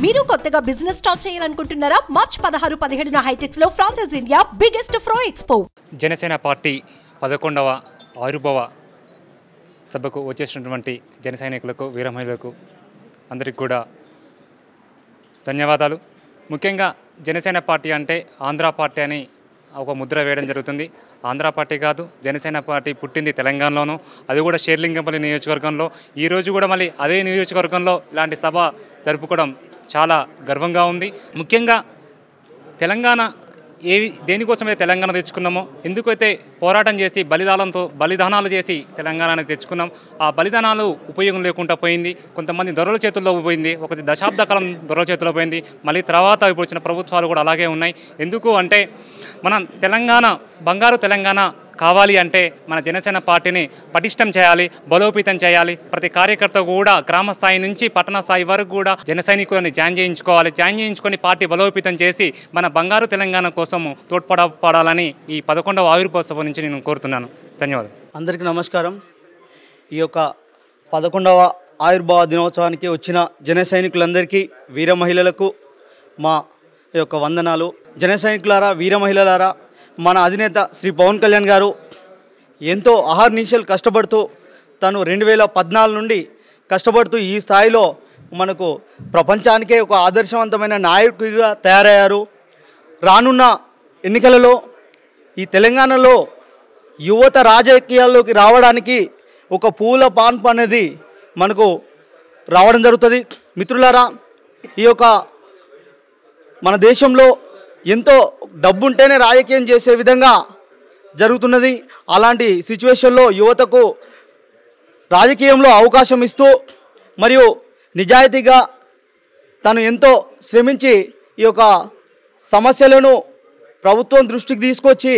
మీరు కొత్తగా business start చేయాలనుకుంటున్నారా? మార్చ్ 16, 17న హైటెక్స్ లో franchise India biggest ఫ్రో expo. Janasena party 11వ ఆవిర్భావ సభకు వచ్చేసినటువంటి జన సైనికులకు, వీర మహిళలకు అందరికీ కూడా ధన్యవాదాలు. ముఖ్యంగా జనసేన పార్టీ అంటే ఆంధ్ర పార్టీ అని ఒక ముద్ర వేయడం జరుగుతుంది. ఆంధ్ర పార్టీ కాదు, జనసేన పార్టీ పుట్టింది తెలంగాణలోనూ, అది కూడా షేర్లింగంపల్లి నియోజకవర్గంలో. ఈరోజు కూడా మళ్ళీ అదే నియోజకవర్గంలో ఇలాంటి సభ జరుపుకోవడం చాలా గర్వంగా ఉంది. ముఖ్యంగా తెలంగాణ దేనికోసమైతే తెలంగాణ తెచ్చుకున్నామో, ఎందుకైతే పోరాటం చేసి బలిదానాలు చేసి తెలంగాణని తెచ్చుకున్నాం, ఆ బలిదానాలు ఉపయోగం లేకుండా పోయింది. కొంతమంది దొరల చేతుల్లో పోయింది, ఒక దశాబ్ద కాలం దొరల చేతుల్లో పోయింది. మళ్ళీ తర్వాత ఇప్పుడు వచ్చిన ప్రభుత్వాలు కూడా అలాగే ఉన్నాయి. ఎందుకు అంటే మనం తెలంగాణ, బంగారు తెలంగాణ కావాలి అంటే మన జనసేన పార్టీని పటిష్టం చేయాలి, బలోపేతం చేయాలి. ప్రతి కార్యకర్త కూడా గ్రామ స్థాయి నుంచి పట్టణ స్థాయి వరకు కూడా జన సైనికులని జాయిన్ చేయించుకొని పార్టీ బలోపేతం చేసి మన బంగారు తెలంగాణ కోసము తోడ్పడాలని ఈ 11వ ఆవిర్భావ సభ నుంచి నేను కోరుతున్నాను. ధన్యవాదాలు. అందరికీ నమస్కారం. ఈ యొక్క 11వ ఆవిర్భావ దినోత్సవానికి వచ్చిన జన సైనికులందరికీ, వీర మహిళలకు మా యొక్క వందనాలు. జన సైనికులారా, వీర మహిళలారా, మన అధినేత శ్రీ పవన్ కళ్యాణ్ గారు ఎంతో అహర్నిశలు కష్టపడుతూ తను 2014 నుండి కష్టపడుతూ ఈ స్థాయిలో మనకు ప్రపంచానికే ఒక ఆదర్శవంతమైన నాయకుడిగా తయారయ్యారు. రానున్న ఎన్నికలలో ఈ తెలంగాణలో యువత రాజకీయాల్లోకి రావడానికి ఒక పూల పాన్పు అనేది మనకు రావడం జరుగుతుంది. మిత్రులారా, ఈ యొక్క మన దేశంలో ఎంతో డబ్బుంటేనే రాజకీయం చేసే విధంగా జరుగుతున్నది. అలాంటి సిచ్యువేషన్లో యువతకు రాజకీయంలో అవకాశం ఇస్తూ మరియు నిజాయితీగా తను ఎంతో శ్రమించి ఈ యొక్క సమస్యలను ప్రభుత్వం దృష్టికి తీసుకొచ్చి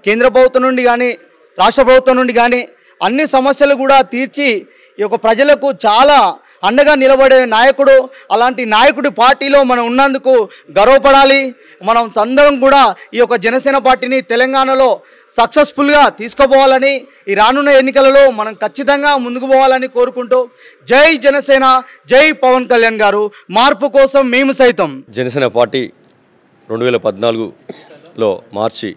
కేంద్ర ప్రభుత్వం నుండి కానీ రాష్ట్ర ప్రభుత్వం నుండి కానీ అన్ని సమస్యలు కూడా తీర్చి ఈ యొక్క ప్రజలకు చాలా అండగా నిలబడే నాయకుడు. అలాంటి నాయకుడి పార్టీలో మనం ఉన్నందుకు గర్వపడాలి. మనం అందరం కూడా ఈ యొక్క జనసేన పార్టీని తెలంగాణలో సక్సెస్ఫుల్గా తీసుకుపోవాలని, ఈ రానున్న ఎన్నికలలో మనం ఖచ్చితంగా ముందుకు పోవాలని కోరుకుంటూ, జై జనసేన, జై పవన్ కళ్యాణ్ గారు, మార్పు కోసం మేము సైతం. జనసేన పార్టీ 2014లో మార్చి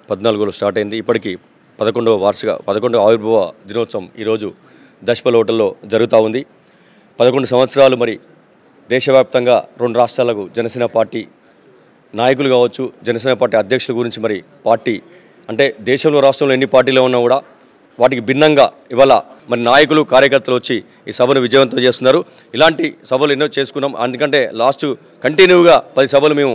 14లో స్టార్ట్ అయింది. ఇప్పటికీ 11వ ఆవిర్భావ దినోత్సవం ఈరోజు దశపల్ హోటల్లో జరుగుతూ ఉంది. 11 సంవత్సరాలు మరి దేశవ్యాప్తంగా 2 రాష్ట్రాలకు జనసేన పార్టీ నాయకులు కావచ్చు, జనసేన పార్టీ అధ్యక్షుల గురించి మరి పార్టీ అంటే దేశంలో, రాష్ట్రంలో ఎన్ని పార్టీలు ఉన్నా కూడా వాటికి భిన్నంగా ఇవాళ మరి నాయకులు, కార్యకర్తలు వచ్చి ఈ సభను విజయవంతం చేస్తున్నారు. ఇలాంటి సభలు ఎన్నో చేసుకున్నాం. ఎందుకంటే లాస్ట్ కంటిన్యూగా 10 సభలు మేము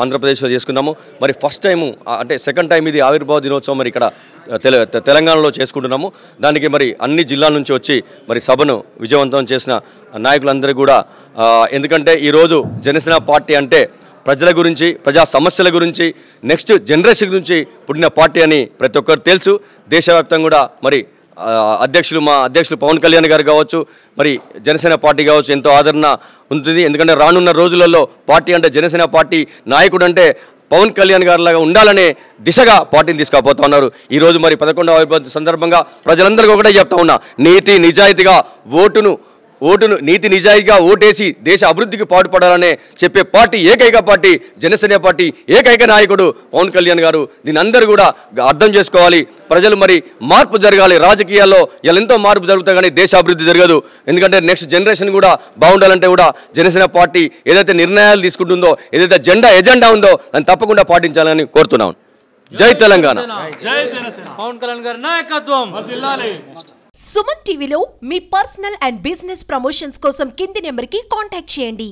ఆంధ్రప్రదేశ్లో చేసుకున్నాము. మరి ఫస్ట్ టైము అంటే సెకండ్ టైం ఇది ఆవిర్భావ దినోత్సవం మరి ఇక్కడ తెలంగాణలో చేసుకుంటున్నాము. దానికి మరి అన్ని జిల్లాల నుంచి వచ్చి మరి సభను విజయవంతం చేసిన నాయకులందరూ కూడా, ఎందుకంటే ఈరోజు జనసేన పార్టీ అంటే ప్రజల గురించి, ప్రజా సమస్యల గురించి, నెక్స్ట్ జనరేషన్ గురించి పుట్టిన పార్టీ అని ప్రతి ఒక్కరు తెలుసు. దేశవ్యాప్తంగా కూడా మరి మా అధ్యక్షులు పవన్ కళ్యాణ్ గారు కావచ్చు, మరి జనసేన పార్టీ కావచ్చు, ఎంతో ఆదరణ ఉంటుంది. ఎందుకంటే రానున్న రోజులలో పార్టీ అంటే జనసేన పార్టీ నాయకుడు అంటే పవన్ కళ్యాణ్ గారి లాగా ఉండాలనే దిశగా పార్టీని తీసుకుపోతా ఉన్నారు. ఈరోజు మరి 11వ ఆవిర్భావ సందర్భంగా ప్రజలందరికీ ఒకటే చెప్తా ఉన్నా, నీతి నిజాయితీగా ఓటును నీతి నిజాయితీగా ఓటేసి దేశ అభివృద్ధికి పాటుపడాలనే చెప్పే పార్టీ, ఏకైక పార్టీ జనసేన పార్టీ, ఏకైక నాయకుడు పవన్ కళ్యాణ్ గారు. దీని అందరూ కూడా అర్థం చేసుకోవాలి. ప్రజలు మరి మార్పు జరగాలి. రాజకీయాల్లో ఇలా ఎంతో మార్పు జరుగుతా కానీ దేశ అభివృద్ధి జరగదు. ఎందుకంటే నెక్స్ట్ జనరేషన్ కూడా బాగుండాలంటే కూడా జనసేన పార్టీ ఏదైతే నిర్ణయాలు తీసుకుంటుందో, ఏదైతే ఎజెండా ఉందో దాన్ని తప్పకుండా పాటించాలని కోరుతున్నాం. జై తెలంగాణ. పవన్ కళ్యాణ్ గారి నాయకత్వం. సుమన్ టీవీలో మీ పర్సనల్ అండ్ బిజినెస్ ప్రమోషన్స్ కోసం కింది నెంబర్కి కాంటాక్ట్ చేయండి.